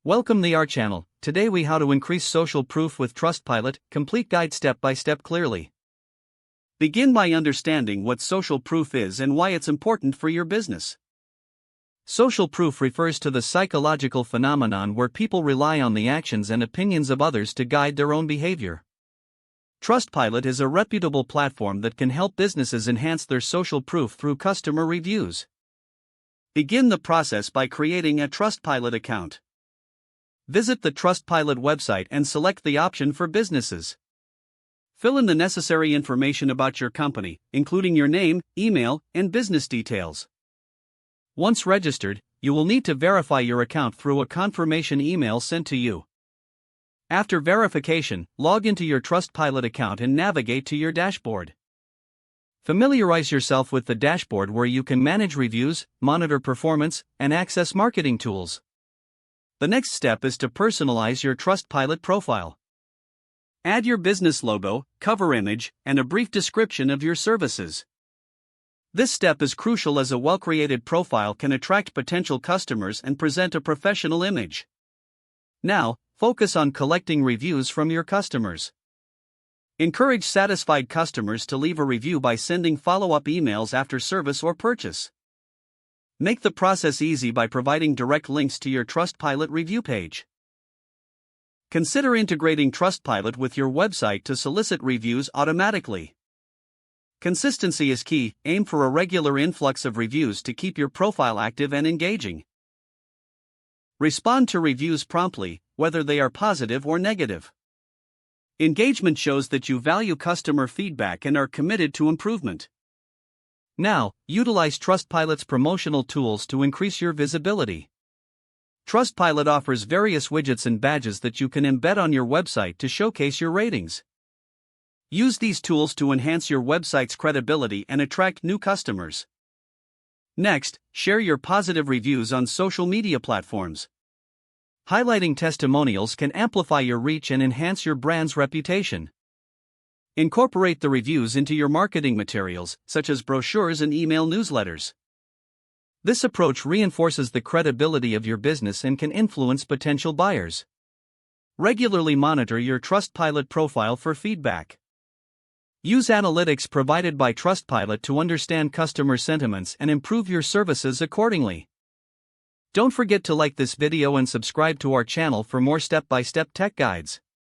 Welcome to our channel. Today we how to increase social proof with Trustpilot, complete guide step by step clearly. Begin by understanding what social proof is and why it's important for your business. Social proof refers to the psychological phenomenon where people rely on the actions and opinions of others to guide their own behavior. Trustpilot is a reputable platform that can help businesses enhance their social proof through customer reviews. Begin the process by creating a Trustpilot account. Visit the Trustpilot website and select the option for businesses. Fill in the necessary information about your company, including your name, email, and business details. Once registered, you will need to verify your account through a confirmation email sent to you. After verification, log into your Trustpilot account and navigate to your dashboard. Familiarize yourself with the dashboard where you can manage reviews, monitor performance, and access marketing tools. The next step is to personalize your Trustpilot profile. Add your business logo, cover image, and a brief description of your services. This step is crucial as a well-created profile can attract potential customers and present a professional image. Now, focus on collecting reviews from your customers. Encourage satisfied customers to leave a review by sending follow-up emails after service or purchase. Make the process easy by providing direct links to your Trustpilot review page. Consider integrating Trustpilot with your website to solicit reviews automatically. Consistency is key. Aim for a regular influx of reviews to keep your profile active and engaging. Respond to reviews promptly, whether they are positive or negative. Engagement shows that you value customer feedback and are committed to improvement. Now, utilize Trustpilot's promotional tools to increase your visibility. Trustpilot offers various widgets and badges that you can embed on your website to showcase your ratings. Use these tools to enhance your website's credibility and attract new customers. Next, share your positive reviews on social media platforms. Highlighting testimonials can amplify your reach and enhance your brand's reputation. Incorporate the reviews into your marketing materials, such as brochures and email newsletters. This approach reinforces the credibility of your business and can influence potential buyers. Regularly monitor your Trustpilot profile for feedback. Use analytics provided by Trustpilot to understand customer sentiments and improve your services accordingly. Don't forget to like this video and subscribe to our channel for more step-by-step tech guides.